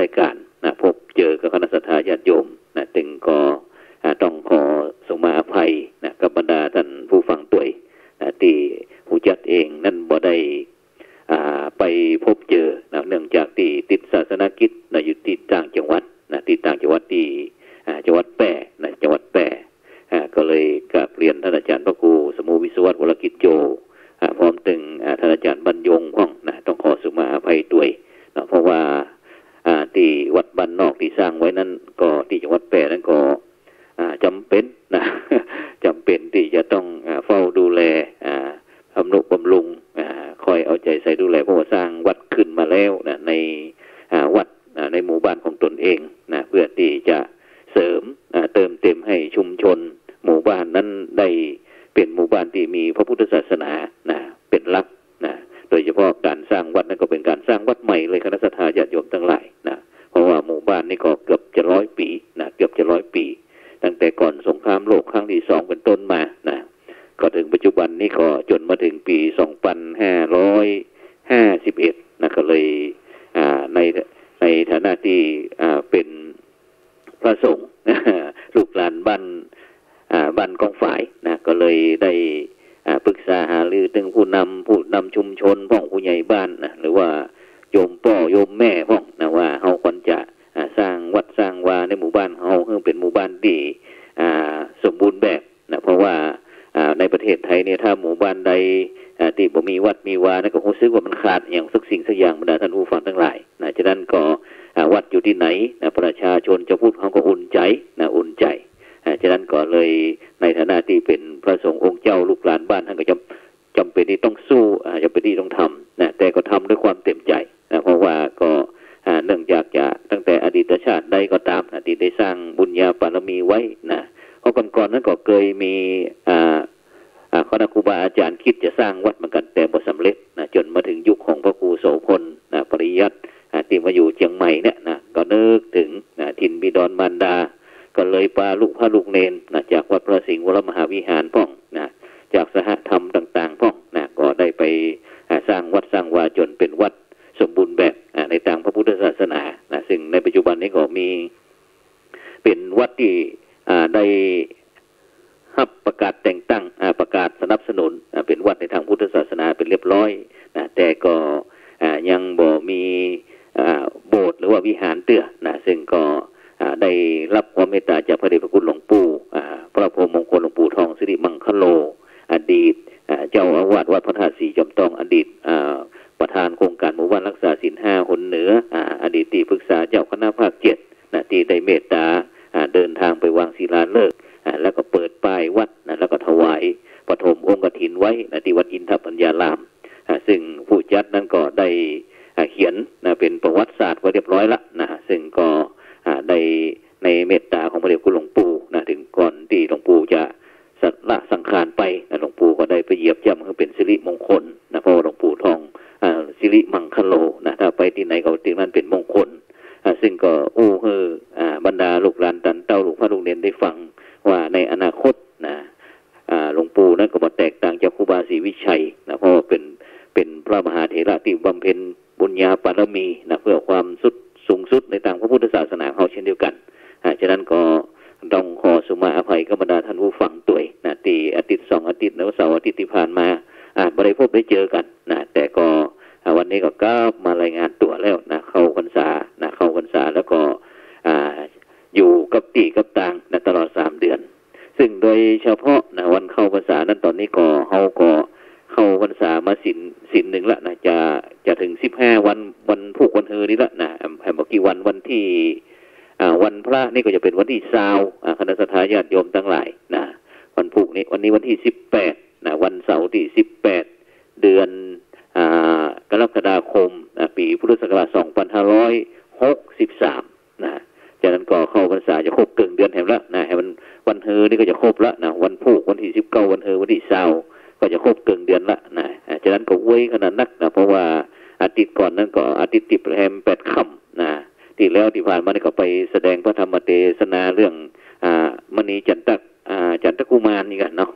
รายการพบเจอกับคณะสัตยาญาติโยมจึงก็ต้องขอสมาอภัยกับบรรดาท่านผู้ฟังตัวที่ผู้จัดเองนั่นบ่ได้ไปพบเจอเนื่องจากที่ติดศาสนกิจอยู่ที่ต่างจังหวัดที่ต่างจังหวัดที่จังหวัดแปร่จังหวัดแปร่ก็เลยกราบเรียนท่านอาจารย์พระครูสมุวิศวรวรกิจโจพร้อมถึงท่านอาจารย์บรรยงพ้องต้องขอสมาอภัยด้วยเพราะว่าที่วัดบ้านนอกที่สร้างไว้นั้นก็ที่จังหวัดแปร่นั้นก็จำเป็นจำเป็นที่จะต้องเฝ้าดูแลทำนุบำรุงคอยเอาใจใส่ดูแลเพราะว่าสร้างวัดขึ้นมาแล้วในวัดในหมู่บ้านของตนเองเพื่อที่จะเสริมเติมเต็มให้ชุมชนหมู่บ้านนั้นได้เป็นหมู่บ้านที่มีพระพุทธศาสนาเป็นหลักโดยเฉพาะการสร้างวัดนั้นก็เป็นการสร้างวัดใหม่เลยคณะสัตยาญาติโยมทั้งหลายเพราะว่าหมู่บ้านนี้ก็เกือบจะ100 ปีเกือบจะ100 ปีตั้งแต่ก่อนสงครามโลกครั้งที่2เป็นต้นมาก็ถึงปัจจุบันนี้ก็จนมาถึงปี2551ก็เลยในฐานะที่เป็นพระสงฆ์ลูกหลานบ้านกองฝ่ายก็เลยได้ปรึกษาหารือถึงผู้นำชุมชนพ้องผู้ใหญ่บ้านหรือว่าโยมพ่อโยมแม่พ้องว่าเฮาควรจะสร้างวัดสร้างวาในหมู่บ้านเฮาให้เป็นหมู่บ้านที่สมบูรณ์แบบเพราะว่าในประเทศไทยเนี่ยถ้าหมู่บ้านใดที่บ่มีวัดมีวาก็รู้สึกว่ามันขาดอย่างสักสิ่งสักอย่างบรรดาท่านผู้ฟังทั้งหลายฉะนั้นก็วัดอยู่ที่ไหนประชาชนจะพูดเขาก็อุ่นใจอุ่นใจฉะนั้นก็เลยในฐานะที่เป็นพระสงฆ์องค์เจ้าลูกหลานบ้านท่านก็จำเป็นที่ต้องสู้จำเป็นที่ต้องทำแต่ก็ทำด้วยความเต็มใจเพราะว่าก็เนื่องจากจะตั้งแต่อดีตชาติใดก็ตามที่ได้สร้างบุญญาบารมีไว้เพราะก่อนนั้นก็เคยมีคณะครูบาอาจารย์คิดจะสร้างวัดเหมือนกันแต่บ่สำเร็จจนมาถึงยุคของพระครูโสพลปริยัติที่มาอยู่เชียงใหม่เนี่ยก็นึกถึงถิ่นบิดรมารดาก็เลยพาลูกพระลูกเนนจากวัดพระสิงห์วรมหาวิหารพ้องจากสหธรรมต่างๆพ้องก็ได้ไปสร้างวัดสร้างวาจนเป็นวัดสมบูรณ์แบบในทางพระพุทธศาสนาซึ่งในปัจจุบันนี้ก็มีเป็นวัดที่ได้รับประกาศแต่งตั้งประกาศสนับสนุนเป็นวัดในทางพุทธศาสนาเป็นเรียบร้อยแต่ก็ยังบ่มีโบสถ์หรือว่าวิหารเตื้อซึ่งก็ได้รับความเมตตาจากพระเดชพระคุณหลวงปู่พระพรหมมงคลหลวงปู่ทองสิริมังคโลอดีตเจ้าอาวาสวัดพระธาตุสีจอมทองอดีตประธานโครงการหมู่บ้านรักษาศีล5หนเหนืออดีตที่ปรึกษาเจ้าคณะภาค7ที่ได้เมตตาเดินทางไปวางศิลาฤกษ์แล้วก็เปิดป้ายวัดแล้วก็ถวายปฐมองค์กฐินไว้ที่วัดอินทปัญญารามซึ่งผู้จัดนั้นก็ได้เขียนเป็นประวัติศาสตร์ไว้เรียบร้อยละซึ่งก็ได้ในเมตตาของพระเดชคุณหลวงปู่ถึงก่อนที่หลวงปู่จะละสังขารไปหลวงปู่ก็ได้ไปเหยียบย่ำให้เป็นสิริมงคลเพราะหลวงปู่ทองสิริมังคโลถ้าไปที่ไหนก็ที่นั้นเป็นมงคลซึ่งก็บรรดาลูกหลานตันเต้าลูกพระลูกเนนได้ฟังว่าในอนาคตหลวงปู่นั้นก็มาแตกต่างจากครูบาศรีวิชัยเพราะว่าเป็นพระมหาเถระที่บำเพ็ญบุญญาบารมีเพื่อความสูงสุดในทางพระพุทธศาสนาเขาเช่นเดียวกันฉะนั้นก็ต้องขอสุมาอภัยกับบรรดาท่านผู้ฟังตัวที่อาทิตย์2อาทิตย์แล้วเสาร์อาทิตย์ที่ผ่านมาบ่ได้พบได้เจอกันแต่ก็วันนี้ก็กลับมารายงานตัวแล้วเข้าพรรษาแล้วก็อยู่กับตีกับตางตลอด3 เดือนซึ่งโดยเฉพาะวันเข้าพรรษานั้นตอนนี้ก็เฮาก็เข้าพรรษามาศีลหนึ่งละจะถึง15 วันผูกวันเฮอนี่ละเมื่อกี้วันที่วันพระนี่ก็จะเป็นวันที่20คณะสัตยาญาติโยมทั้งหลายวันผูกนี้วันนี้วันที่18วันเสาร์ที่18เดือนกรกฎาคมปีพุทธศักราช2563จากนั้นก็เข้าพรรษาจะครบเดือนแห่งละให้มันวันเฮอนี่ก็จะครบละวันผูกวันที่19วันเฮอวันที่20ก็จะครบเดือนละจากนั้นก็เว้ยขนาดนักเพราะว่าอาทิตย์ก่อนนั้นก็อาทิตย์ติดแรม8 ค่ำที่แล้วที่ผ่านมานี่ก็ไปแสดงพระธรรมเทศนาเรื่องมณีจันทกุมารนี่กันเนาะ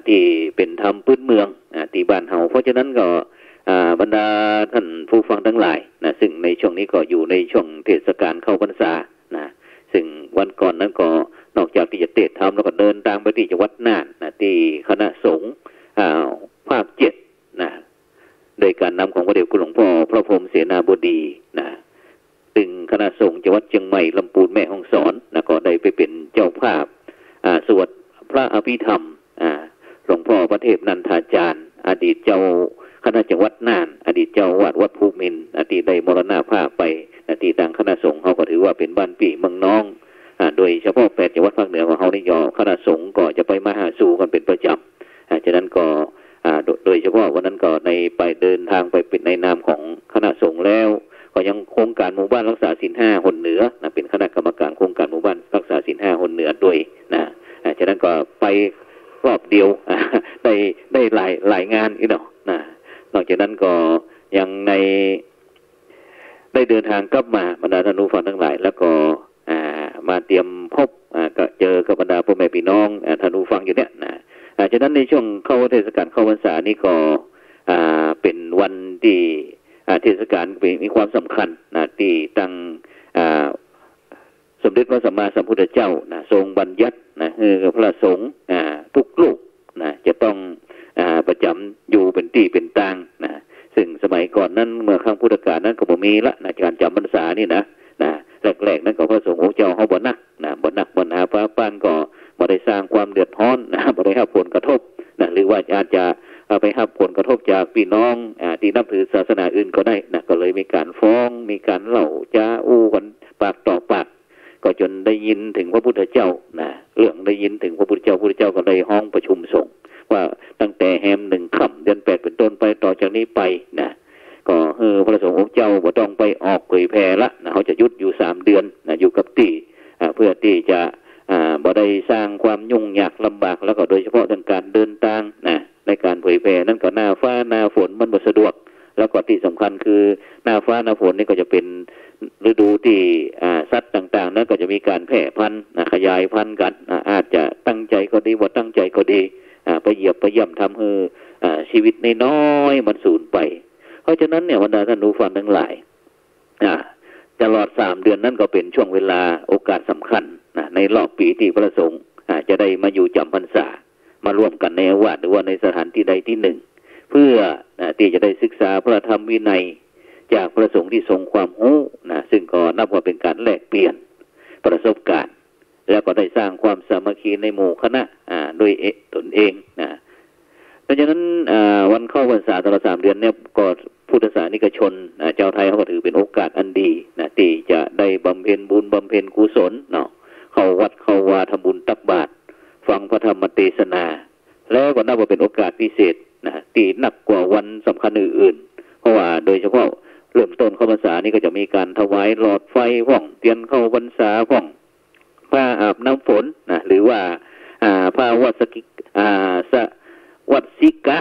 ที่เป็นธรรมพื้นเมืองที่บ้านเฮาเพราะฉะนั้นก็ บรรดาท่านผู้ฟังทั้งหลายนะซึ่งในช่วงนี้ก็อยู่ในช่วงเทศกาลเข้าพรรษานะซึ่งวันก่อนนั้นก็นอกจากที่จะเทศน์ธรรมแล้วก็เดินทางไปที่จังหวัดน่านนะที่คณะสงฆ์ภาค7นะโดยการนำของพระเดชคุณหลวงพ่อพระพรหมเสนาบดีนะซึ่งคณะสงฆ์จังหวัดเชียงใหม่ลำพูนแม่ฮ่องสอนนะก็ได้ไปเป็นเจ้าภาพสวดพระอภิธรรมหลวงพ่อพระเทพนันทาจารย์อดีตเจ้าคณะจังหวัดน่านอดีตเจ้าวัดภูมินทร์อดีตได้มรณภาพไปอดีตทางคณะสงฆ์เขาก็ถือว่าเป็นบ้านปี่เมืองน้องโดยเฉพาะ8จังหวัดภาคเหนือของเขาได้ยอคณะสงฆ์ก็จะไปมาหาสู่กันเป็นประจำฉะนั้นก็โดยเฉพาะวันนั้นก็ในไปเดินทางไปเป็นในนามของคณะสงฆ์แล้วก็ยังโครงการหมู่บ้านรักษาศีล5หนเหนือนะเป็นคณะกรรมการโครงการหมู่บ้านรักษาศีล5หนเหนือด้วยนะฉะนั้นก็ไปรอบเดียวได้หลายงานอีกเนาะนะนอกจากนั้นก็ยังได้เดินทางกลับมาบรรดาท่านผู้ฟังทั้งหลายแล้วก็มาเตรียมพบก็เจอกับบรรดาพ่อแม่พี่น้องท่านผู้ฟังอยู่เนี่ยนะฉะนั้นในช่วงเข้าเทศกาลเข้าพรรษานี่ก็เป็นวันที่เทศกาลมีความสำคัญนะที่ตั้งสมเด็จพระสัมมาสัมพุทธเจ้านะทรงบัญญัตินะพระสงฆ์ทุกลูกนะจะต้องประจำอยู่เป็นที่เป็นตางนะซึ่งสมัยก่อนนั้นเมื่อครั้งพุทธกาลนั้นก็บ่มีละนะการจำพรรษานี่นะแรกๆนั้นก็พระสงฆ์องค์เจ้าเขาบ่นักบ่หนาฟ้าป้านก็บ่ได้สร้างความเดือดร้อนนะบ่ได้รับผลกระทบนะหรือว่าอาจจะไปรับผลกระทบจากพี่น้องที่นับถือศาสนาอื่นก็ได้นะก็เลยมีการฟ้องมีการเล่าจ้าอู้กันปากต่อปากก็จนได้ยินถึงพระพุทธเจ้านะเรื่องได้ยินถึงพระพุทธเจ้าก็เลยห้องประชุมสงฆ์ว่าตั้งแต่แฮม1 ค่ำเดือน8เป็นต้นไปต่อจากนี้ไปนะก็พระสงฆ์องค์เจ้าบ่ต้องไปออกเผยแพร่ละนะเขาจะยุดอยู่3 เดือนนะอยู่กับที่เพื่อที่จะบ่ได้สร้างความยุ่งยากลำบากแล้วก็โดยเฉพาะทางการเดินทางนะในการเผยแพร่นั่นก็หน้าฟ้าหน้าฝนมันบ่สะดวกแล้วก็ที่สำคัญคือหน้าฟ้าหน้าฝนนี่ก็จะเป็นฤดูที่สัตว์ต่างๆนั้นก็จะมีการแพร่พันธุ์ขยายพันธุ์กันอาจจะตั้งใจก็ดีบ่ตั้งใจก็ดีไปเหยียบไปย่ำทำให้ชีวิตน้อยๆมันสูญไปเพราะฉะนั้นเนี่ยบรรดาท่านผู้ฟังทั้งหลายตลอด3 เดือนนั้นก็เป็นช่วงเวลาโอกาสสำคัญในรอบปีที่พระสงฆ์จะได้มาอยู่จำพรรษามาร่วมกันในอาวาสหรือว่าในสถานที่ใดที่หนึ่งเพื่อที่จะได้ศึกษาพระธรรมวินัยจากพระสงฆ์ที่ทรงความรู้ซึ่งก็นับว่าเป็นการแลกเปลี่ยนประสบการณ์แล้วก็ได้สร้างความสามัคคีในหมู่คณะโดยตนเองเพราะฉะนั้นวันเข้าพรรษาตลอด3 เดือนเนี่ยก็พุทธศาสนิกชนเจ้าไทยเขาก็ถือเป็นโอกาสอันดีที่จะได้บำเพ็ญบุญบำเพ็ญกุศลเนาะเข้าวัดเข้าวาทำบุญตักบาตรฟังพระธรรมเทศนาแล้วก็นับว่าเป็นโอกาสพิเศษที่หนักกว่าวันสำคัญอื่นๆเพราะว่าโดยเฉพาะเริ่มต้นเข้าพรรษานี่ก็จะมีการถวายหลอดไฟห้องเทียนเข้าพรรษาห้องผ้าอาบน้ำฝนหรือว่าผ้าวัดสิกะ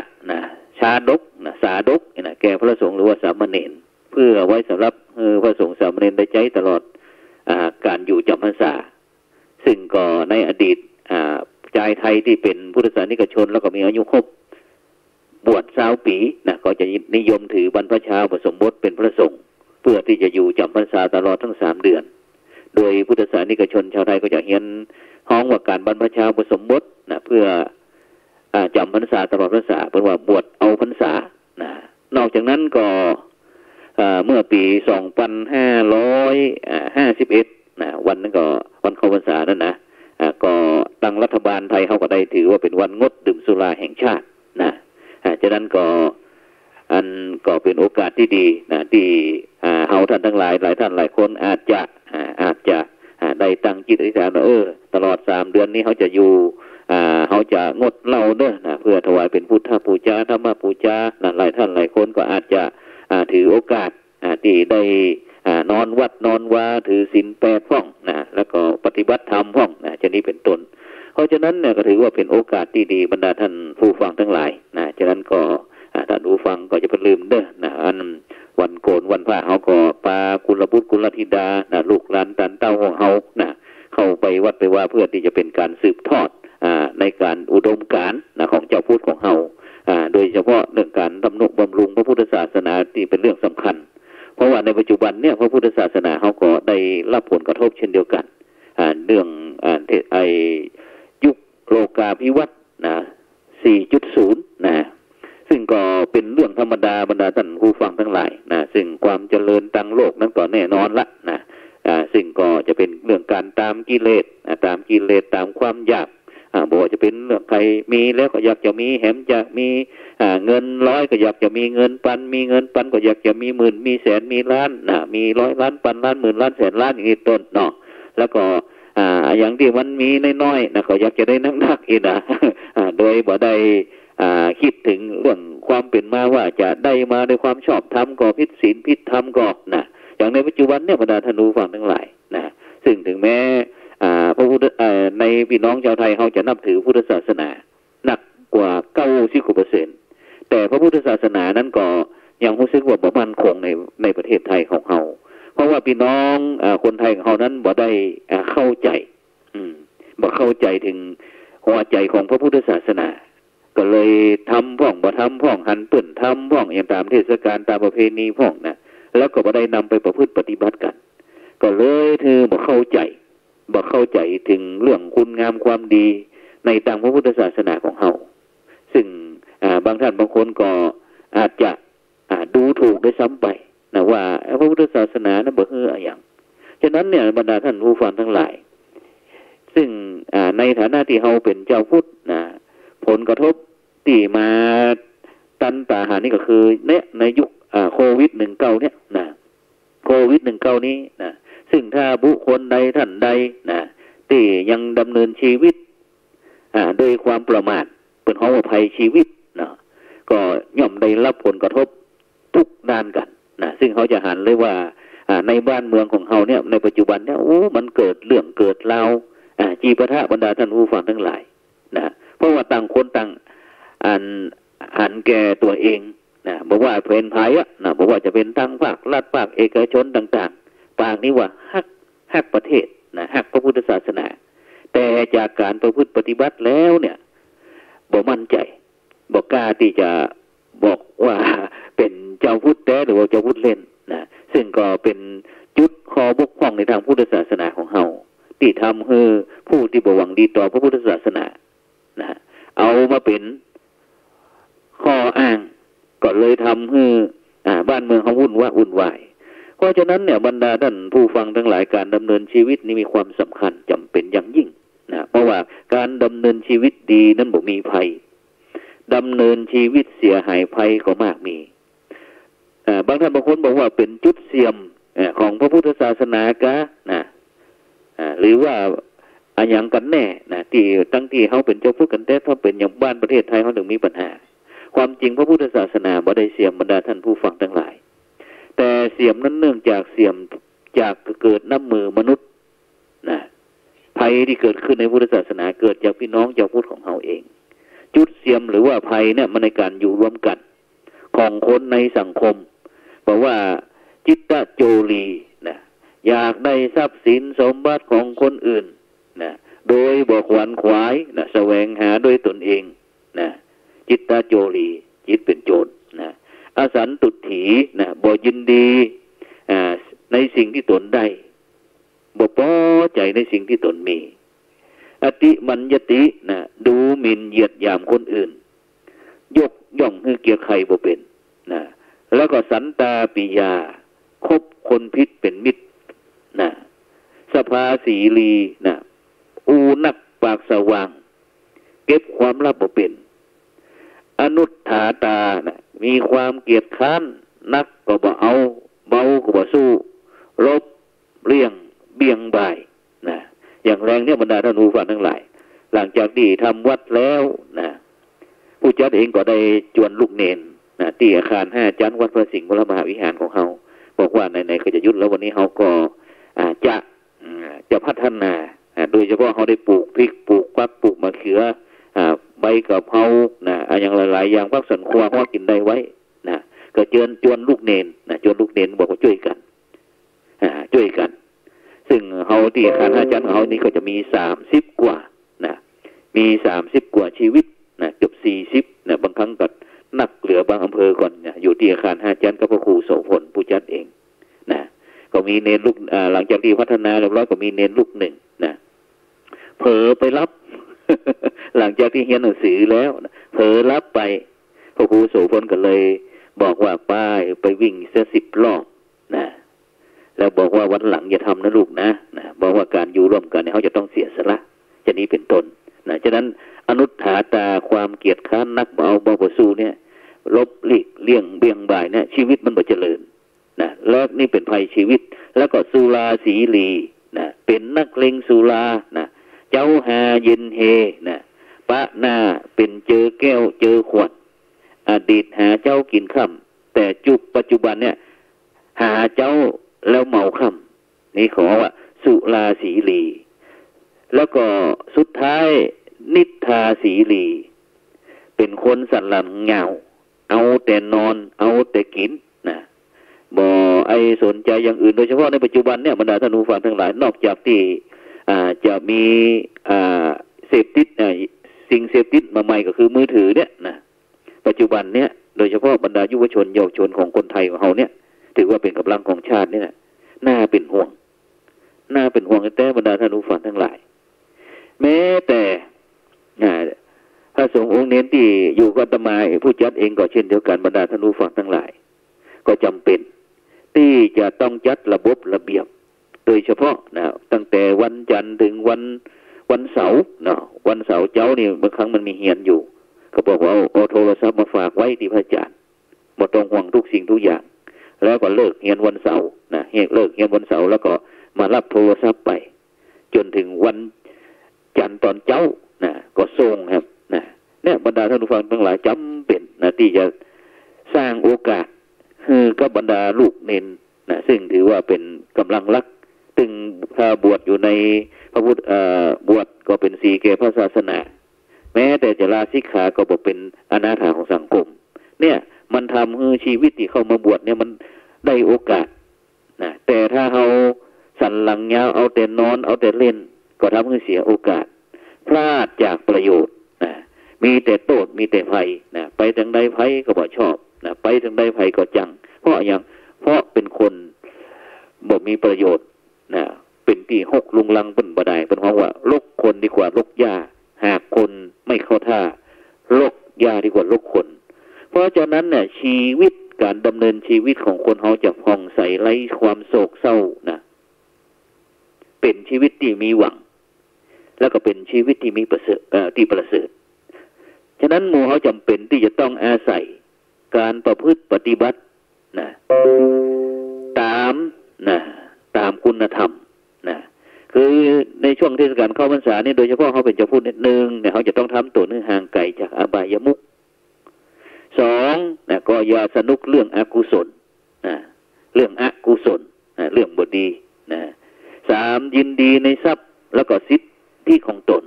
ชาดกสาดกแก่พระสงฆ์หรือว่าสามเณรเพื่อไว้สำหรับพระสงฆ์สามเณรได้ใช้ตลอดการอยู่จำพรรษาซึ่งก็ในอดีตชายไทยที่เป็นพุทธศาสนิกชนแล้วก็มีอายุครบบวช20 ปีก็จะนิยมถือบรรพชาอุปสมบทเป็นพระสงฆ์เพื่อที่จะอยู่จำพรรษาตลอดทั้ง3 เดือนโดยพุทธศาสนิกชนชาวไทยก็จะเฮียนฮ้องว่าการบรรพชาอุปสมบทเพื่อจำพรรษาตลอดพรรษาเป็นว่าบวชเอาพรรษานอกจากนั้นก็เมื่อปี2551วันนั้นก็วันเข้าพรรษานั่นก็ตั้งรัฐบาลไทยเขาก็ได้ถือว่าเป็นวันงดดื่มสุราแห่งชาติฉะนั้นก็เป็นโอกาสที่ดีที่เฮาท่านทั้งหลายท่านหลายคนอาจจะได้ตั้งจิตอธิษฐานว่าตลอด3 เดือนนี้เขาจะอยู่เขาจะงดเหล้าเด้อเพื่อถวายเป็นพุทธบูชาธรรมบูชาหลายท่านหลายคนก็อาจจะถือโอกาสที่ได้นอนวัดนอนวาถือศีล8ห้องแล้วก็ปฏิบัติธรรมห้องชนี้เป็นต้นเพราะฉะนั้นเนี่ยก็ถือว่าเป็นโอกาสที่ดีบรรดาท่านผู้ฟังทั้งหลายฉะนั้นก็ท่านผู้ฟังก็จะเป็นลืมเด้ออันวันโกนวันพระเขาก็ปากุลบุตรกุลธิดาลูกหลานตันเต้าของเขาเข้าไปวัดไปว่าเพื่อที่จะเป็นการสืบทอดในการอุดมการณ์ของเจ้าพุทธของเฮาโดยเฉพาะเรื่องการ ทำนุบำรุงพระพุทธศาสนาที่เป็นเรื่องสำคัญเพราะว่าในปัจจุบันเนี่ยพระพุทธศาสนาเขาก็ได้รับผลกระทบเช่นเดียวกันเรื่องยุคโลกาภิวัตน์นะ 4.0 นะซึ่งก็เป็นเรื่องธรรมดาบรรดาท่านผู้ฟังทั้งหลายนะซึ่งความเจริญทางโลกนั้นก็แน่นอนละนะซึ่งก็จะเป็นเรื่องการตามกิเลสตามความอยากบอกว่าจะเป็นเรื่องใครมีแล้วก็อยากจะมีแหมจะมีเงินร้อยก็อยากจะมีเงินปันมีเงินปันก็อยากจะมีหมื่นมีแสนมีล้านมีร้อยล้านปันล้านหมื่นล้านแสนล้านอย่างนี้ต้นเนาะแล้วก็อย่างที่มันมีน้อยๆนะก็อยากจะได้นักๆอีกนะโดยบ่ได้คิดถึงเรื่องความเป็นมาว่าจะได้มาด้วยความชอบธรรมก็ผิดศีลผิดธรรมก็นะอย่างในปัจจุบันเนี่ยบรรดาท่านผู้ฟังทั้งหลายนะซึ่งถึงแม้พระพุทธในพี่น้องชาวไทยเขาจะนับถือพุทธศาสนาหนักกว่า90%แต่พระพุทธศาสนานั้นก็ยังรู้สึกว่าบ่มั่นคงในประเทศไทยของเขาเพราะว่าพี่น้องคนไทยของเขานั้นบ่ได้เข้าใจบ่เข้าใจถึงหัวใจของพระพุทธศาสนาก็เลยทำพ่องบ่ทำพ่องหันเปิ่นทำพ่องอย่างตามเทศกาลตามประเพณีพ่องนะแล้วก็บ่ได้นำไปประพฤติปฏิบัติกันก็เลยบ่เข้าใจถึงเรื่องคุณงามความดีในทางพระพุทธศาสนาของเขาซึ่งบางท่านบางคนก็อาจจะดูถูกได้ซ้ำไปนะว่าพระพุทธศาสนานั้นบ่เฮืออย่างฉะนั้นเนี่ยบรรดาท่านผู้ฟังทั้งหลายซึ่งในฐานะที่เขาเป็นเจ้าพุทธนะผลกระทบที่มาตันตาหานี่ก็คือเนี่ยในยุคโควิด19เนี่ยนะโควิด19นี้นะซึ่งถ้าบุคคลใดท่านใดนะที่ยังดำเนินชีวิตโดยความประมาทเป็นของภัยชีวิตนะก็ย่อมได้รับผลกระทบทุกด้านกันนะซึ่งเขาจะหันเลยว่าในบ้านเมืองของเขาเนี่ยในปัจจุบันเนี่ยมันเกิดเรื่องเกิดราวจีปะทะบรรดาท่านผู้ฟังทั้งหลายนะเพราะว่าต่างคนต่างหันแก่ตัวเองนะบอกว่าเป็นภัยนะบอกว่าจะเป็นทางภาครัฐภาคเอกชนต่างๆปากนี้ว่าฮักประเทศนะฮักพระพุทธศาสนาแต่จากการประพฤติปฏิบัติแล้วเนี่ยบ่มั่นใจบ่กล้าที่จะบอกว่าเป็นเจ้าพุทธแท้หรือว่าเจ้าพุทธเล่นนะซึ่งก็เป็นจุดคอบกพร่องในทางพุทธศาสนาของเฮาที่ทำให้ผู้ที่บ่หวังดีต่อพระพุทธศาสนานะเอามาเป็นข้ออ้างก็เลยทำให้บ้านเมืองเขาวุ่นวายเพราะฉะนั้นเนี่ยบรรดาท่านผู้ฟังทั้งหลายการดำเนินชีวิตนี้มีความสำคัญจำเป็นอย่างยิ่งนะเพราะว่าการดำเนินชีวิตดีนั้นบ่มีภัยดำเนินชีวิตเสียหายภัยก็มากมีบางท่านบางคนบอกว่าเป็นจุดเสี่ยมของพระพุทธศาสนากะนะหรือว่าอย่างกันแน่นะที่ตั้งที่เขาเป็นเจ้าพุทธกันแต่ถ้าเป็นอย่างบ้านประเทศไทยเขาถึงมีปัญหาความจริงพระพุทธศาสนาบ่ได้เสี่ยมบรรดาท่านผู้ฟังทั้งหลายแต่เสี่ยมนั้นเนื่องจากเสี่ยมจากเกิดน้ำมือมนุษย์นะภัยที่เกิดขึ้นในพุทธศาสนาเกิดจากพี่น้องเจ้าพุทธของเขาเองจุดเสี่ยมหรือว่าภัยเนี่ยมันในการอยู่ร่วมกันของคนในสังคมบอกว่าจิตตโจลีนะอยากได้ทรัพย์สินสมบัติของคนอื่นนะโดยบ่ขวนขวายนะแสวงหาด้วยตนเองนะจิตตโจลีจิตเป็นโจรนะอสันตุถีนะบ่ยินดีในสิ่งที่ตนได้บ่พอใจในสิ่งที่ตนมีอติมัญญตินะดูหมิ่นเหยียดหยามคนอื่นยกย่องให้เกียรติใครบ่เป็นนะแล้วก็สันตาปิยาคบคนพิษเป็นมิตรนะสภาสีลีนะอูนักปากสว่างเก็บความลับบ่เป็นอนุฐาตานะมีความเกียจค้านนักก็บ่เอาเบาก็บ่สู้ลบเลี่ยงเบี่ยงบ่ายนะอย่างแรงเนี่ยบรรดาท่านผู้ฟังทั้งหลายหลังจากที่ทำวัดแล้วนะผู้จัดเองก็ได้จวนลูกเนนนะที่อาคาร5ชั้นวัดพระสิงห์วรมหาวิหารของเขาบอกว่าไหนๆก็จะยุดแล้ววันนี้เขาก็จะพัฒนาโดยเฉพาะเขาได้ปลูกพริกปลูกฟักปลูกมะเขือใบกะเพรานะอย่างหลายๆอย่างพักสันครัวเขากินได้ไว้นะก็จวนลูกเนนนะจวนลูกเนนบอกว่าช่วยกันซึ่งเขาที่อาคาร5ชั้นของเขานี่ก็จะมี30กว่านะมี30กว่าชีวิตนะเกือบ40นะบางครั้งก็น นักเหลือบางอำเภอก่อนเนี่ยอยู่ที่อาคาร5 ชั้นกับพระครูโสพลผู้จัดเองนะก็มีเนรลูกหลังจากที่พัฒนาเรียบร้อยก็มีเนรลูกหนึ่งนะเผลอไปรับ หลังจากที่เรียนหนังสือแล้วเผลอรับไปพระครูโสพลก็เลยบอกว่าป้ายไปวิ่งเสีย10 รอบนะแล้วบอกว่าวันหลังอย่าทำนะลูกนะบอกว่าการอยู่ร่วมกันเนี่ยเขาจะต้องเสียสละจะนี้เป็นต้นนะฉะนั้นอนุถาตาความเกียจค้านนักเบาเบาสู้เนี่ยลบหลีกเลี่ยงเบี่ยงบ่ายเนี่ยชีวิตมันบ่เจริญนะแล้วนี่เป็นภัยชีวิตแล้วก็สุราสีลีนะเป็นนักเลงสุรานะเจ้าหาเย็นเฮนะปะหน้าเป็นเจอแก้วเจอขวดอดีตหาเจ้ากินค่ำแต่ปัจจุบันเนี่ยหาเจ้าแล้วเมาค่ำนี่ขอว่าสุราสีลีแล้วก็สุดท้ายนิทาสีลีเป็นคนสันหลังเหงาเอาแต่นอนเอาแต่กินนะบ่ไอสนใจอย่างอื่นโดยเฉพาะในปัจจุบันเนี่ยบรรดาท่านผู้ฟังทั้งหลายนอกจากที่จะมีเสพติดสิ่งเสพติดมาใหม่ก็คือมือถือเนี่ยนะปัจจุบันเนี่ยโดยเฉพาะบรรดายุวชนเยาวชนของคนไทยของเราเนี่ยถือว่าเป็นกำลังของชาตินี่นะน่าเป็นห่วงแต่บรรดาท่านผู้ฟังทั้งหลายแม้แต่พระสงฆ์องค์เน้นที่อยู่กับอาตมาผู้จัดเองก็เช่นเดียวกันบรรดาท่านผู้ฟังทั้งหลายก็จำเป็นที่จะต้องจัดระบบระเบียบโดยเฉพาะนะตั้งแต่วันจันทร์ถึงวันเสาร์นะวันเสาร์เจ้านี่บางครั้งมันมีเฮียนอยู่ก็บอกว่าเอาโทรศัพท์มาฝากไว้ที่พระอาจารย์หมดต้องห่วงทุกสิ่งทุกอย่างแล้วก็เลิกเฮียนวันเสาร์นะเลิกเฮียนวันเสาร์แล้วก็มารับโทรศัพท์ไปจนถึงวันจันทร์ตอนเจ้านะก็ส่งครับนะเนี่ยบรรดาท่านผู้ฟังทั้งหลายจำเป็นนะที่จะสร้างโอกาสกับบรรดาลูกเนนนะซึ่งถือว่าเป็นกำลังรักตึงถ้าบวชอยู่ในพระพุทธบวชก็เป็นสีแก่พระศาสนาแม้แต่จะลาสิกขาก็บอกเป็นอนาถาของสังคมเนี่ยมันทำให้ชีวิตที่เข้ามาบวชเนี่ยมันได้โอกาสนะแต่ถ้าเราสันหลังยาวเอาแต่นอนเอาแต่เล่นก็ทำให้เสียโอกาสพลาดจากประโยชน์นะมีแต่โทษมีแต่ภัยนะไปทางใดภัยก็บ่ชอบนะไปทางใดภัยก็จังเพราะเป็นคนบ่มีประโยชน์นะเป็นที่หกลุงลังเป็นบ่ได้เป็นเพราะว่าลกคนดีกว่าลกหญ้าหากคนไม่เข้าท่าลกหญ้าดีกว่าลกคนเพราะฉะนั้นเนี่ยชีวิตการดำเนินชีวิตของคนเขาจะผ่องใสไร้ความโศกเศร้านะเป็นชีวิตที่มีหวังแล้วก็เป็นชีวิตที่มีประเสริฐฉะนั้นหมู่เขาจำเป็นที่จะต้องอาศัยการประพฤติปฏิบัตินะตามคุณธรรมนะคือในช่วงเทศกาลเข้าพรรษาเนี่ยโดยเฉพาะเขาเป็นเจ้าพูดนิดนึงเนี่ยเขาจะต้องทำตัวนึงห่างไกลจากอบายมุข2นะก็อย่าสนุกเรื่องอกุศลนะเรื่องอกุศลนะเรื่องบดีนะ3ยินดีในทรัพย์แล้วก็สิทธิของตน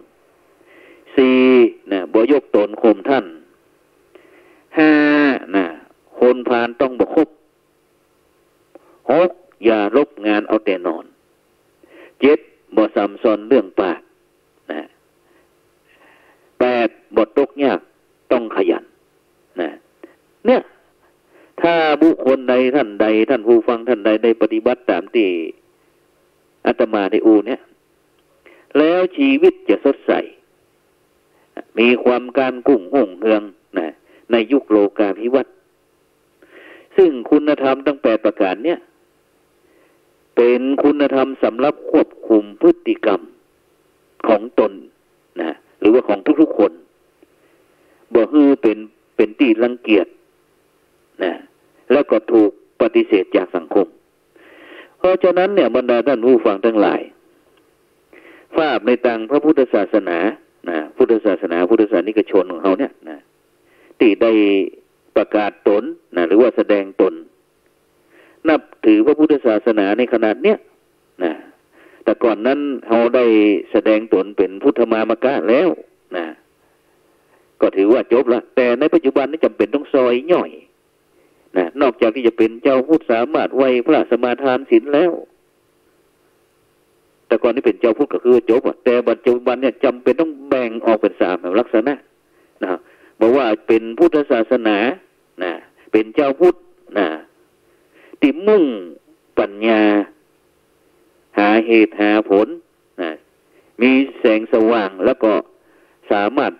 4นะบ่ยกตนข่มท่าน5นะคนพาลต้องบ่คบ6อย่าลบงานเอาแต่นอน7บ่ซ้ำซ้อนเรื่องปากนะ8บ่ตกยากต้องขยันนะเนี่ยถ้าบุคคลใดท่านใดท่านผู้ฟังท่านใดได้ปฏิบัติตามที่อาตมาได้เนี่ยแล้วชีวิตจะสดใสมีความการกุ้งหุ่งเฮืองนะในยุคโลกาภิวัตน์ซึ่งคุณธรรมทั้ง8ประการเนี่ยเป็นคุณธรรมสำหรับควบคุมพฤติกรรมของตนนะหรือว่าของทุกๆคนบ่ฮือเป็นที่รังเกียจนะแล้วก็ถูกปฏิเสธจากสังคมเพราะฉะนั้นเนี่ยบรรดาท่านผู้ฟังทั้งหลายภาพในทางพระพุทธศาสนานะพุทธศาสนิกชนของเขาเนี่ยนะที่ได้ประกาศตนนะหรือว่าแสดงตนนับถือพระพุทธศาสนาในขนาดเนี้ยนะแต่ก่อนนั้นเขาได้แสดงตนเป็นพุทธมามกะแล้วนะก็ถือว่าจบละแต่ในปัจจุบันนี้จำเป็นต้องซอยย่อยนะนอกจากที่จะเป็นเจ้าพุทธสามารถไว้พระสมาทานศีลแล้วแต่ก่อนที่เป็นเจ้าพุทธก็คือจบแต่ปัจจุบันเนี่ยจำเป็นต้องแบ่งออกเป็น3ลักษณะนะบอกว่าเป็นพุทธศาสนา นะเป็นเจ้าพุทธนะที่มุ่งปัญญาหาเหตุหาผลนะมีแสงสว่างแล้วก็สามารถ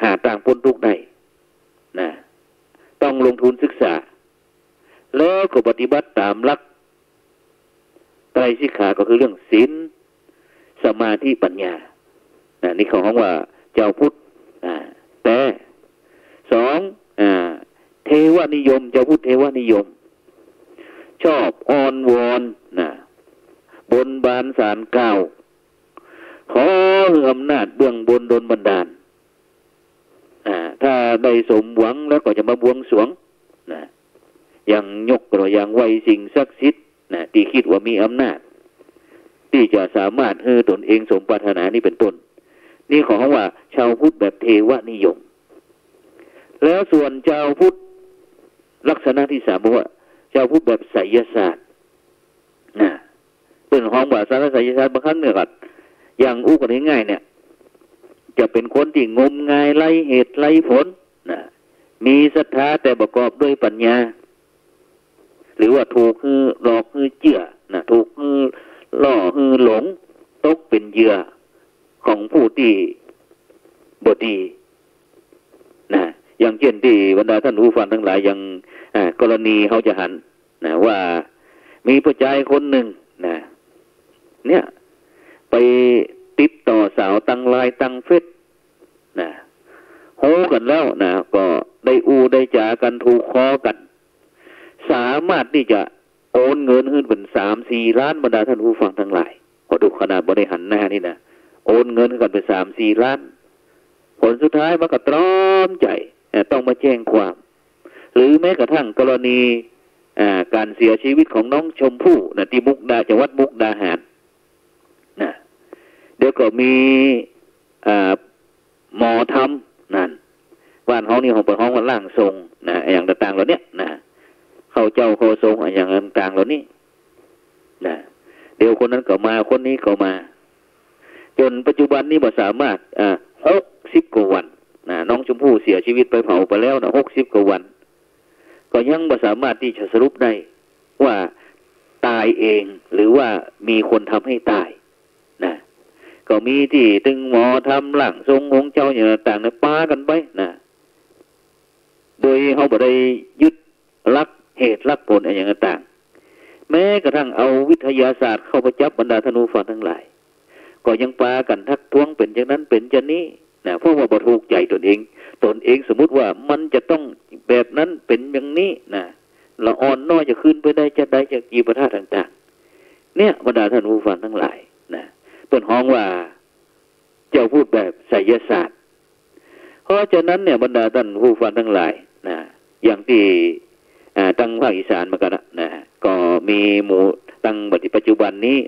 หาทางพ้นทุกข์ได้นะต้องลงทุนศึกษาแล้วก็ปฏิบัติตามหลักไตรสิกขาก็คือเรื่องศีลสมาธิปัญญานี่เขาบอกว่าเจ้าพุทธแต่สองเทวนิยมเจ้าพุทธเทวนิยมชอบอ้อนวอนบนบานศาลกล่าวขออำนาจเบื้องบนดลบันดาลถ้าได้สมหวังแล้วก็จะมาบวงสรวงอย่างยกตัวอย่างไว้สิ่งศักดิ์สิทธิ์ที่คิดว่ามีอำนาจที่จะสามารถให้ตนเองสมปรารถนานี่เป็นต้นนี่ของว่าชาวพุทธแบบเทวนิยมแล้วส่วนชาวพุทธลักษณะที่สามบอกว่าชาวพุทธแบบไสยศาสตร์เป็นของว่าสารไสยศาสตร์บางครั้งเนี่ยก็อย่างอู้กันง่ายๆเนี่ยจะเป็นคนที่งมงายไร้เหตุไร้ผลมีศรัทธาแต่ประกอบด้วยปัญญาหรือว่าถูกคือหลอกคือเจื่อถูกคือล่อคือหลงตกเป็นเหยื่อของผู้ที่บดีอย่างเช่นที่บรรดาท่านผู้ฟังทั้งหลายอย่างกรณีเขาจะหันว่ามีผู้ชายคนหนึ่งเนี่ยไปติดต่อสาวตั้งไลน์ตั้งเฟซโหกันแล้วก็ได้ได้จากันถูกคอกันสามารถที่จะโอนเงินขึ้นเป็น3-4 ล้านบรรดาท่านผู้ฟังทั้งหลายพอดูขนาดบริหารหน้านี่โอนเงินกันเป็น3-4 ล้านผลสุดท้ายมันก็ตรอมใจต้องมาแจ้งความหรือแม้กระทั่งกรณีการเสียชีวิตของน้องชมพู่ที่จังหวัดมุกดาหารเดี๋ยวก็มีหมอธรรมนั่นบ้านเขานี่ของเปิดห้องว่าล่างทรงอย่างต่างๆเหล่านี้เข้าเจ้าเข้าทรงอย่างต่างๆเหล่านี้เดี๋ยวคนนั้นก็มาคนนี้ก็มาจนปัจจุบันนี้บ่สามารถ60 กว่าวันน้องชมพู่เสียชีวิตไปเผาไปแล้ว60 กว่าวันก็ยังบ่สามารถที่จะสรุปได้ว่าตายเองหรือว่ามีคนทำให้ตายก็มีที่ตึงหมอทำหลังทรงของเจ้าอย่างต่างๆป้ากันไปโดยเขาบ่ได้ยึดลักเหตุลักผลอะไรอย่างต่างแม้กระทั่งเอาวิทยาศาสตร์เข้าไปจับบรรดาธนูฟังทั้งหลายก็ยังปากันทักท้วงเป็นอย่างนั้นเป็นอย่างนี้เพราะว่าบ่ถูกใจตนเองสมมุติว่ามันจะต้องแบบนั้นเป็นอย่างนี้ละอ่อนน้อยจะขึ้นไปได้จะได้จากจีปธาตุต่างๆเนี่ยบรรดาท่านผู้ฟังทั้งหลายเปิดห้องว่าเจ้าพูดแบบไสยศาสตร์เพราะฉะนั้นเนี่ยบรรดาท่านผู้ฟังทั้งหลายอย่างที่ตั้งภาคอีสานมากันก็มีหมู่ตั้งปัจจุบันนี้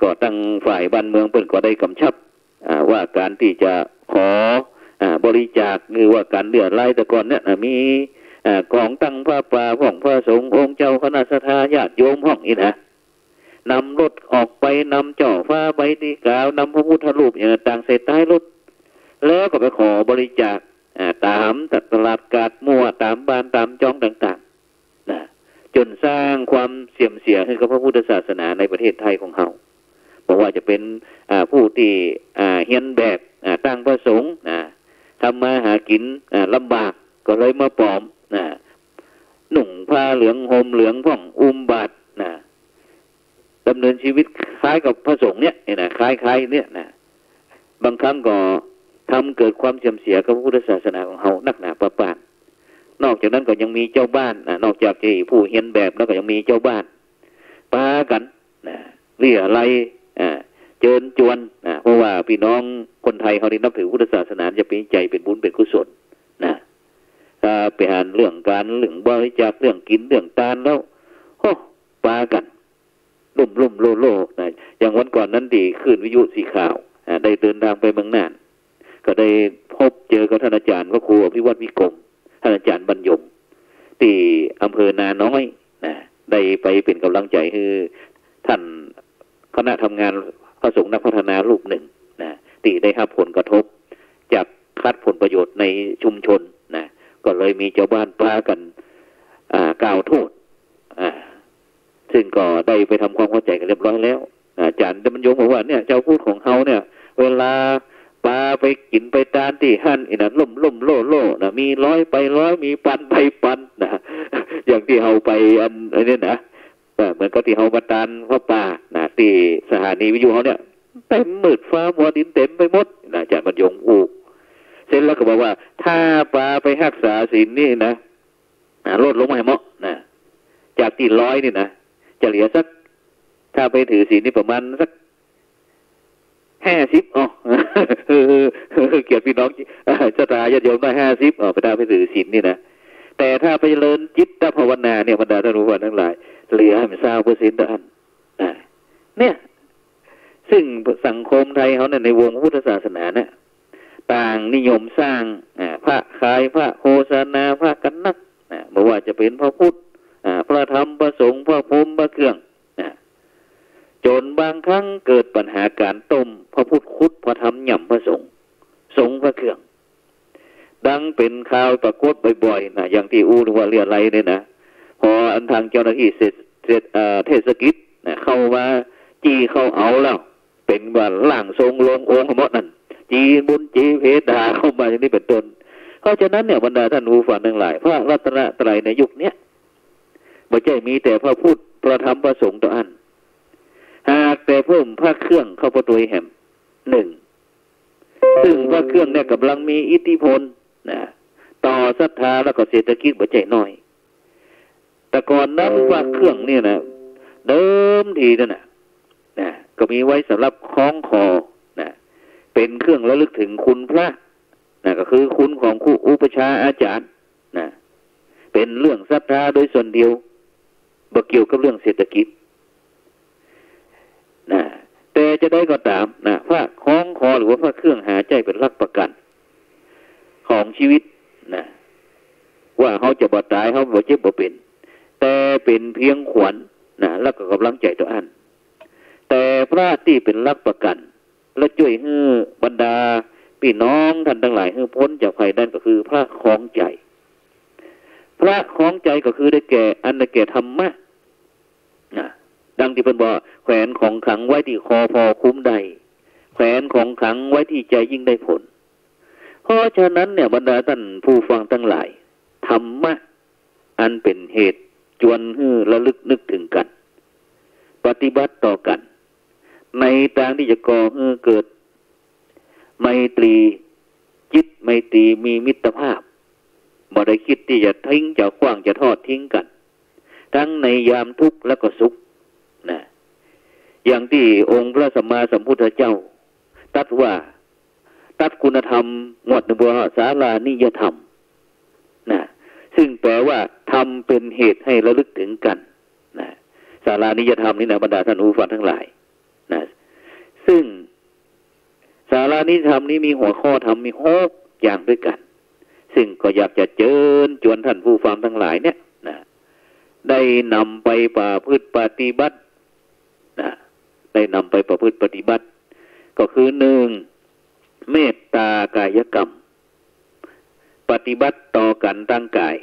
ก็ตั้งฝ่ายบ้านเมืองเปิดก็ได้กำชับว่าการที่จะขอบริจาคหรือว่าการเดือดไล่แต่ก่อนเนี่ยมีของตั้งพระป่าของพระสงฆ์องค์เจ้าคณะสัตยาญาติโยมห้องนี่นำรถออกไปนำเจ้าฟ้าใบที่กล่าวนำพระพุทธรูปอย่างต่างใส่ใต้รถแล้วก็ไปขอบริจาคตามตลาดกาดมั่วตามบ้านตามจ้องต่างๆจนสร้างความเสื่อมเสียให้กับพระพุทธศาสนาในประเทศไทยของเขาเพราะว่าจะเป็นผู้ที่เฮียนแบบตั้งพระสงฆ์ทำมาหากินลำบากก็เลยมาปลอมหนุ่งผ้าเหลืองห่มเหลืองพ่องบาตรดำเนินชีวิตคล้ายกับพระสงฆ์เนี่ยคล้ายๆเนี่ยบางครั้งก็ทำเกิดความเสื่อมเสียกับพระพุทธศาสนาของเขานักหนาประปานนอกจากนั้นก็ยังมีเจ้าบ้านนอกจากที่ผู้เฮียนแบบแล้วก็ยังมีเจ้าบ้านปากันเรียอะไรเจิญจวนเพราะว่าพี่น้องคนไทยเขาที่นับถือพุทธศาสนาจะเป็นใจเป็นบุญเป็นกุศลถ้าไปหาเรื่องการเรื่องบริจาคเรื่องกินเรื่องทานแล้วปากันลุ่มโล่อย่างวันก่อนนั้นดีขึ้นวิทยุสีขาวได้เดินทางไปเมืองน่านก็ได้พบเจอกับท่านอาจารย์พระครูอภิวัตวิกรมท่านอาจารย์บรรยมที่อำเภอนาน้อยได้ไปเป็นกำลังใจให้ท่านคณะทำงานพระสงฆ์นักพัฒนารูปหนึ่งที่ได้รับผลกระทบจากคัดผลประโยชน์ในชุมชนก็ เลยมีเจ้าบ้านพากันกล่าวโทษซึ่งก็ได้ไปทำความเข้าใจกันเรียบร้อยแล้วอาจารย์มันโยงบอกว่าเนี่ยเจ้าพูดของเขาเนี่ยเวลาปลาไปกินไปตานที่หั่นอีนั่นล่มโล่นะมีร้อยไปร้อยมีปันไปปันนะอย่างที่เขาไปอันนี้นะเหมือนกับที่เขามาตานพ่อป่านะที่สถานีวิทยุเขาเนี่ยเต็มมืดฟ้ามัวดินเต็มไปหมดนะอาจารย์มันโยงเสร็จแล้วก็บอกว่าถ้าปลาไปรักษาศีลนี่นะลดลงมาให้เหมาะนะจากที่ร้อยนี่นะจะเหลือสักถ้าไปถือศีลนี่ประมาณสัก50เกียรติพี่น้องชะตาญาติโยมได้50ไปถ้าไปถือศีลนี่นะแต่ถ้าไปเจริญจิตภาวนาเนี่ยบรรดาท่านรู้ว่าทั้งหลายเหลือให้มัน20%ต่ออันเนี่ยซึ่งสังคมไทยเขาเนี่ยในวงพุทธศาสนาเนี่ยต่างนิยมสร้างพระขายพระโฆษณาพระกันนักไม่ว่าจะเป็นพระพุทธพระธรรมพระสงฆ์พระพรหมพระเครื่องจนบางครั้งเกิดปัญหาการต้มพระพุทธคุดพระธรรมหย่ำพระสงฆ์สงฆ์พระเครื่องดังเป็นข่าวปรากฏบ่อยๆนะอย่างที่หรือว่าเรียอะไรเนี่ยนะพออันทางเจ้าหน้าที่เทศกิจเข้ามาจี้เข้าเอาแล้วเป็นว่าล่างทรงลงองค์หมดนั่นจีบุญจีเพดาเข้ามาอย่างนี้เป็นต้นเพราะฉะนั้นเนี่ยบรรดาท่านผู้ฟังทั้งหลายพระรัตนตรัยในยุคนี้ไม่ใช่มีแต่พระพุทธพระธรรมพระสงฆ์ต่ออันหากแต่เพิ่มพระเครื่องเข้าประตูแห่งหนึ่งซึ่งพระเครื่องเนี่ยกำลังมีอิทธิพลต่อศรัทธาแล้วก็เศรษฐกิจบ่ใจน้อยแต่ก่อนนั้นพระเครื่องเนี่ยนะเดิมทีนั่นนะก็มีไว้สำหรับคล้องคอเป็นเครื่องระลึกถึงคุณพระก็คือคุณของครูอุปชาอาจารย์เป็นเรื่องศรัทธาโดยส่วนเดียวบ่เกี่ยวกับเรื่องเศรษฐกิจแต่จะได้ก็ตามพระคล้องคอหรือว่าพระเครื่องหาใจเป็นหลักประกันของชีวิตว่าเขาจะบ่ตายเขาบ่เจ็บบ่เป็นแต่เป็นเพียงขวัญแล้วก็กำลังใจตัวอันแต่พระที่เป็นหลักประกันและช่วยให้บรรดาพี่น้องท่านทั้งหลายให้พ้นจากภัยนั่นก็คือพระคล้องใจพระคล้องใจก็คือได้แก่อันได้แก่ธรรมะดังที่เป็นบอกแขวนของขังไว้ที่คอพอคุ้มได้แขวนของขังไว้ที่ใจยิ่งได้ผลเพราะฉะนั้นเนี่ยบรรดาท่านผู้ฟังทั้งหลายธรรมะอันเป็นเหตุจวนให้ระลึกนึกถึงกันปฏิบัติต่อกันในทางที่จะก่อให้เกิดไมตรีจิตไมตรีมีมิตรภาพบ่ได้คิดที่จะทิ้งจะขว้างจะทอดทิ้งกันทั้งในยามทุกข์และก็สุขอย่างที่องค์พระสัมมาสัมพุทธเจ้าตรัสว่าตัดคุณธรรมหมวดหนึ่งศาลานิยธรรมซึ่งแปลว่าธรรมเป็นเหตุให้ระลึกถึงกันศาลานิยธรรมนี่นะบรรดาท่านผู้ฟังทั้งหลายซึ่งศาลานิยธรรมนี้มีหัวข้อธรรมมี6อย่างด้วยกันซึ่งก็อยากจะเชิญชวนท่านผู้ฟังทั้งหลายเนี่ยได้นำไปประพฤติปฏิบัติได้นำไปประพฤติปฏิบัติก็คือ 1. เมตตากายกรรมปฏิบัติต่อกันตั้งกาย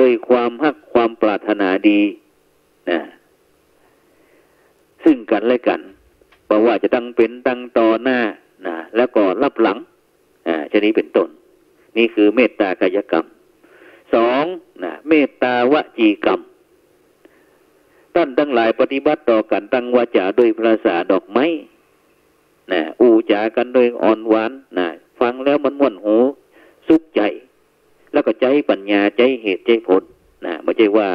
ด้วยความฮักความปรารถนาดีซึ่งกันและกันเพราะว่าจะตั้งเป็นตั้งต่อหน้าแล้วก็รับหลังชนี้เป็นต้นนี่คือเมตตากายกรรม 2. เมตตาวจีกรรมท่านทั้งหลายปฏิบัติต่อกันตั้งวาจาด้วยภาษาดอกไม้อูจากันโดยอ่อนหวานฟังแล้วมันม่วนหูสุขใจแล้วก็ใจปัญญาใจเหตุใจผลไม่ใช่ว่า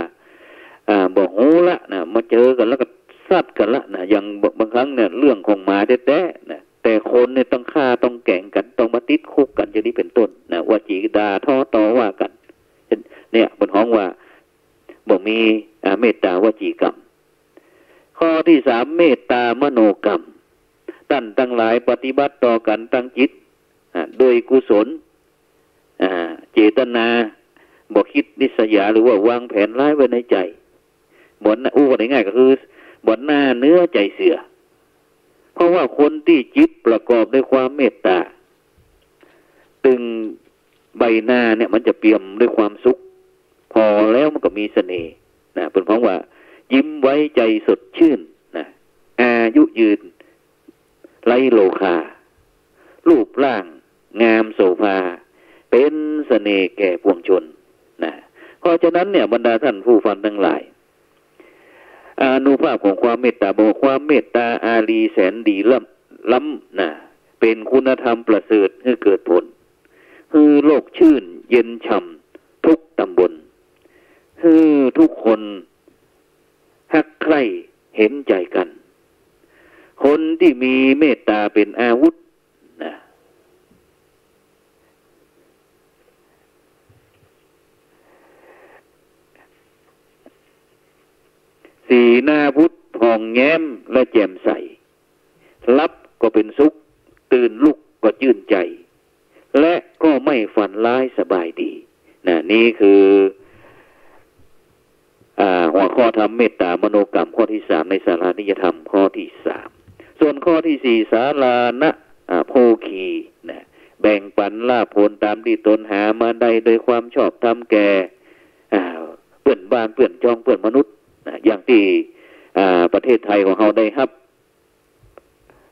บอกหูละมาเจอกันแล้วก็ซัดกันละอย่างบางครั้งเนี่ยเรื่องของหมาแท้ๆแต่คนเนี่ยต้องฆ่าต้องแก่งกันต้องมาติดคุกกันอย่างนี้เป็นต้นวจีด่าท้อต่อว่ากันเนี่ยบนห้องว่าบอกมีเมตตาวจีกรรมข้อที่ 3เมตตามโนกรรมท่านทั้งหลายปฏิบัติต่อกันตั้งจิตโดยกุศลเจตนาบอกคิดนิสยาหรือว่าวางแผนร้ายไว้ในใจบ่นว่าง่ายๆก็คือบ่นหน้าเนื้อใจเสือเพราะว่าคนที่จิตประกอบด้วยความเมตตาตึง ใบหน้าเนี่ยมันจะเปี่ยมด้วยความสุขพอแล้วมันก็มีเสน่ห์นะเป็นเพราะว่ายิ้มไว้ใจสดชื่นนะอายุยืนไร้โลคารูปร่างงามโสภาเป็นเสน่ห์แก่ปวงชนนะเพราะฉะนั้นเนี่ยบรรดาท่านผู้ฟังทั้งหลายอานุภาพของความเมตตาบอกความเมตตาอารีแสนดีล้ำนะเป็นคุณธรรมประเสริฐให้เกิดผลคือโลกชื่นเย็นฉ่ำทุกตำบลคือทุกคนฮักใคร่เห็นใจกันคนที่มีเมตตาเป็นอาวุธนะสีหน้าพุทธผ่องแย้มและแจ่มใสรับก็เป็นสุขตื่นลุกก็ชื่นใจและก็ไม่ฝันร้ายสบายดีนะนี่คือหัวข้อธรรมเมตตามโนกรรมข้อที่3ในสารานิยธรรมข้อที่3ส่วนข้อที่4สารานะโภคีนะแบ่งปันลาภผลตามที่ตนหามาได้โดยความชอบธรรมแก่เพื่อนบ้านเพื่อนจ้องเพื่อนมนุษย์นะอย่างที่ประเทศไทยของเราได้ครับ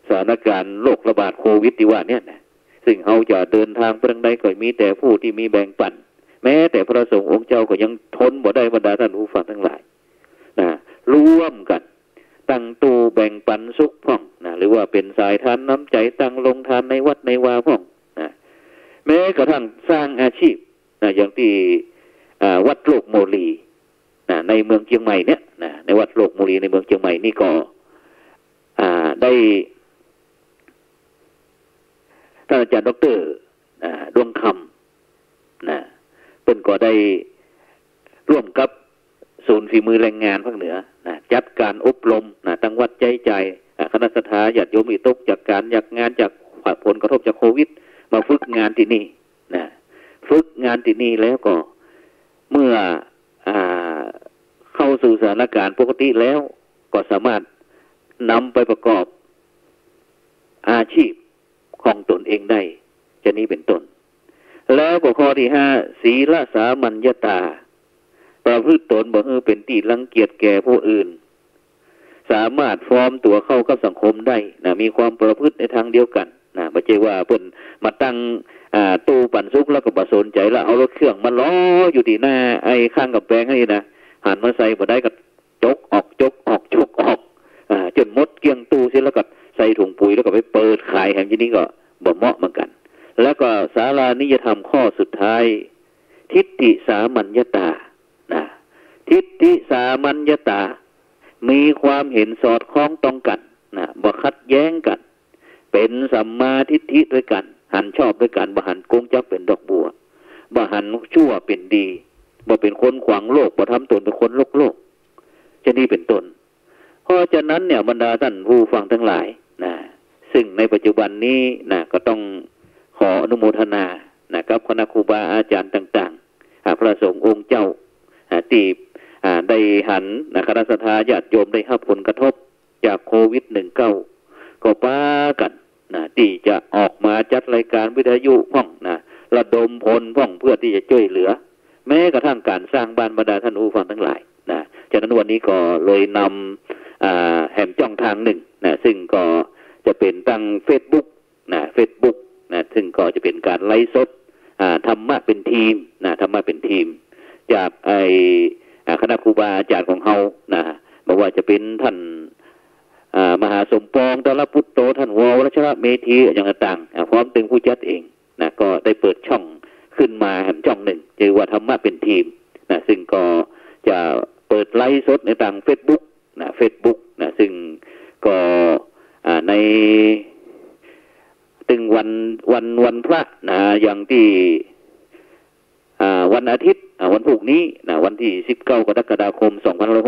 สถานการณ์โรคระบาดโควิดที่ว่าเนี่ยนะซึ่งเราจะเดินทางไปทางใดก็มีแต่ผู้ที่มีแบ่งปันแม้แต่พระสงฆ์องค์เจ้าก็ยังทนบ่ได้บรรดาท่านผู้ฟังทั้งหลายนะร่วมกันตั้งตู้แบ่งปันสุขพ่องนะหรือว่าเป็นสายทานน้ำใจตั้งลงทานในวัดในวาพ่องนะแม้กระทั่งสร้างอาชีพนะอย่างที่วัดโลกโมลีนะในเมืองเชียงใหม่เนี่ยนะในวัดโลกโมลีในเมืองเชียงใหม่นี่ก็ได้ท่านอาจารย์ดร.ดวงคำนะเป็นก็ได้ร่วมกับศูนย์ฝีมือแรงงานภาคเหนือนะจัดการอบรมนะตั้งวัดใจคณะสัตยาญาติโยมอิตกจากการจากงานจากผลกระทบจากโควิดมาฝึกงานที่นี่นะฝึกงานที่นี่แล้วก็เมื่อเข้าสู่สถานการณ์ปกติแล้วก็สามารถนำไปประกอบอาชีพของตนเองได้จะนี้เป็นต้นแล้วก็ข้อที่5ศีลสามัญญตาประพฤติตนบ่ให้เป็นที่รังเกียจแก่ผู้อื่นสามารถฟอร์มตัวเข้ากับสังคมได้นะมีความประพฤติในทางเดียวกันนะไม่ใช่ว่าเพิ่นมาตั้งตู้ปั่นซุกแล้วก็บ่สนใจแล้วเอารถเครื่องมาล้ออยู่ที่หน้าไอ้ข้างกับแปลงให้นะหันมาใส่บ่ได้ก็จกออกจกออกจกออกจนหมดเกลี้ยงตู้เสร็จแล้วก็ใส่ถุงปุ๋ยแล้วก็ไปเปิดขายแห่งที่นี้ก็บ่เหมาะเหมือนกันแล้วก็สารานิยธรรมข้อสุดท้ายทิฏฐิสามัญญตานะทิฏฐิสามัญญตามีความเห็นสอดคล้องตรงกันนะบ่ขัดแย้งกันเป็นสัมมาทิฏฐิด้วยกันหันชอบด้วยกันบ่หันโกงจักเป็นดอกบัวบ่หันชั่วเป็นดีบ่เป็นคนขวางโลกบ่ทำตนเป็นคนโลกจะนี่เป็นต้นเพราะฉะนั้นเนี่ยบรรดาท่านผู้ฟังทั้งหลายนะซึ่งในปัจจุบันนี้นะก็ต้องขออนุโมทนานะครับคณะครูบาอาจารย์ต่างๆพระสงฆ์องค์เจ้าที่ได้หันคณะสัตยาญาติโยมได้รับผลกระทบจากโควิด-19ก็ป้ากันนะที่จะออกมาจัดรายการวิทยุพ่องนะระดมพลพ่องเพื่อที่จะช่วยเหลือแม้กระทั่งการสร้างบ้านบรรดาท่านผู้ฟังทั้งหลายนะฉะนั้นวันนี้ก็เลยนำแห่งช่องทางหนึ่งนะซึ่งก็จะเป็นตั้ง Facebook นะ Facebook นะซึ่งก็จะเป็นการไลฟ์สดธรรมะเป็นทีมนะธรรมะเป็นทีมจากคณะครูบาอาจารย์ของเฮานะบอกว่าจะเป็นท่านมหาสมปองตระพุทโธท่านวรวัชระเมธีอย่างต่างพร้อมเป็นผู้จัดเองนะก็ได้เปิดช่องขึ้นมาแห่งช่องหนึ่งชื่อว่าธรรมะเป็นทีมนะซึ่งก็จะเปิดไลฟ์สดในทาง Facebook นะ Facebook นะซึ่งก็ในถึงวันพระนะอย่างที่วันอาทิตย์วันพรุ่งนี้นะวันที่19กรกฎาคม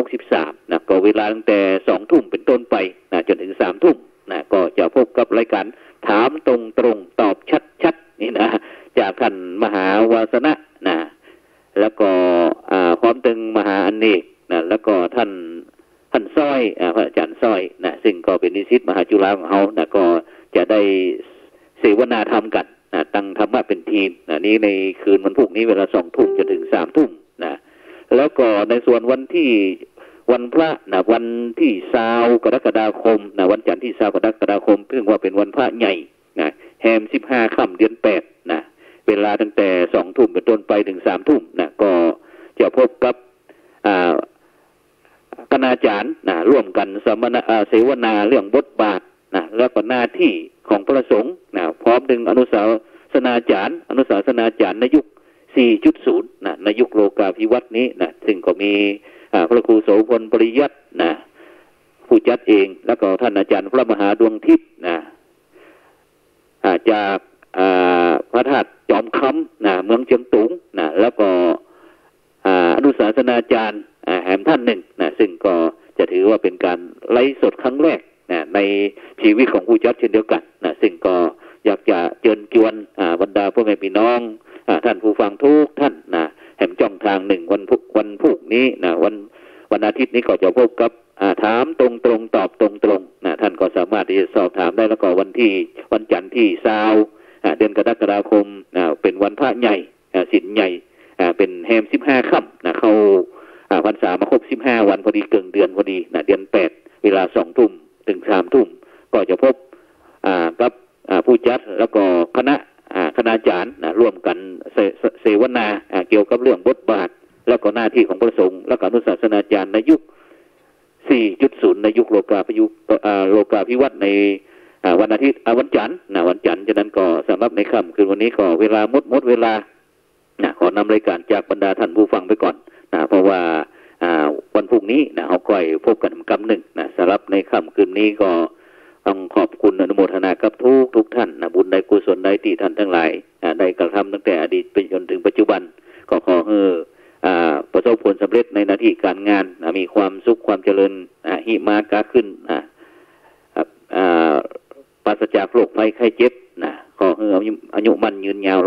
2563นะก็เวลาตั้งแต่20:00 นเป็นต้นไปนะจนถึง3:00 นนะก็จะพบกับรายการถามตรงๆตอบชัดๆนี่นะจากท่านมหาวาสนะนะแล้วก็พร้อมถึงมหาอเนกนะแล้วก็ท่านสร้อยพระอาจารย์สร้อยนะซึ่งก็เป็นนิสิตมหาจุฬาของเฮานะก็จะได้เสวนาธรรมกัน ตั้งธรรมะเป็นทีมนี้ในคืนวันพรุ่งนี้เวลา2 ทุ่มจนถึง3 ทุ่มแล้วก็ในส่วนวันที่วันพระวันที่20 กรกฎาคมวันจันทร์ที่20 กรกฎาคมซึ่งว่าเป็นวันพระใหญ่แฮม15 ค่ำเดือน8เวลาตั้งแต่2 ทุ่มเป็นต้นไปถึง3 ทุ่มก็จะพบกับคณาจารย์ร่วมกันเสวนาเรื่องบทบาทแล้วก็หน้าที่ของพระสงฆ์พร้อมถึงอนุสาสนาจารย์ในยุค 4.0 ในยุคโลกาภิวัตน์นี้ซึ่งก็มีพระครูโสพลปริยัติผู้จัดเองแล้วก็ท่านอาจารย์พระมหาดวงทิพย์จากพระธาตุจอมคำเมืองเชียงตุงแล้วก็อนุสาสนาจารย์แหมท่านหนึ่งซึ่งก็จะถือว่าเป็นการไลฟ์สดครั้งแรกในชีวิตของผู้จัดเช่นเดียวกันซึ่งก็อยากจะเชิญชวนบรรดาพ่อแม่พี่น้องท่านผู้ฟังทุกท่านแหมจ้องทางหนึ่งวันพุธนี้วันอาทิตย์นี้ก็จะพบกับถามตรงๆตอบตรงๆท่านก็สามารถที่จะสอบถามได้แล้วก็วันจันทร์ที่20 เดือนกรกฎาคมเป็นวันพระใหญ่ศีลใหญ่เป็นแฮม15 ค่ำเข้าพรรษามาครบ15 วันพอดีเกินเดือนพอดีเดือน8เวลา2 ทุ่มถึง3 ทุ่มก็จะพบกับผู้จัดแล้วก็คณาจารย์ร่วมกันเสวนาเกี่ยวกับเรื่องบทบาทแล้วก็หน้าที่ของพระสงฆ์และก็อนุศาสนาจารย์ในยุค 4.0 ในยุคโลกาภิวัตน์ในวันอาทิตย์วันจันทร์ฉะนั้นก็สำหรับในค่ำคืนวันนี้ก็เวลาหมดเวลาขอนำรายการจากบรรดาท่านผู้ฟังไปก่อนเพราะว่าวันพรุ่งนี้เราค่อยพบกันกำหนึ่งสำหรับในค่ำคืนนี้ก็ต้องขอบคุณอนุโมทนากับทุกท่านบุญใดกุศลใดที่ท่านทั้งหลายได้กระทำตั้งแต่อดีตไปจนถึงปัจจุบันก็ขอให้ประสบผลสำเร็จในหน้าที่การงานมีความสุขความเจริญหิมากาขึ้นปราศจากโรคภัยไข้เจ็บขอให้อายุมั่นยืนยาว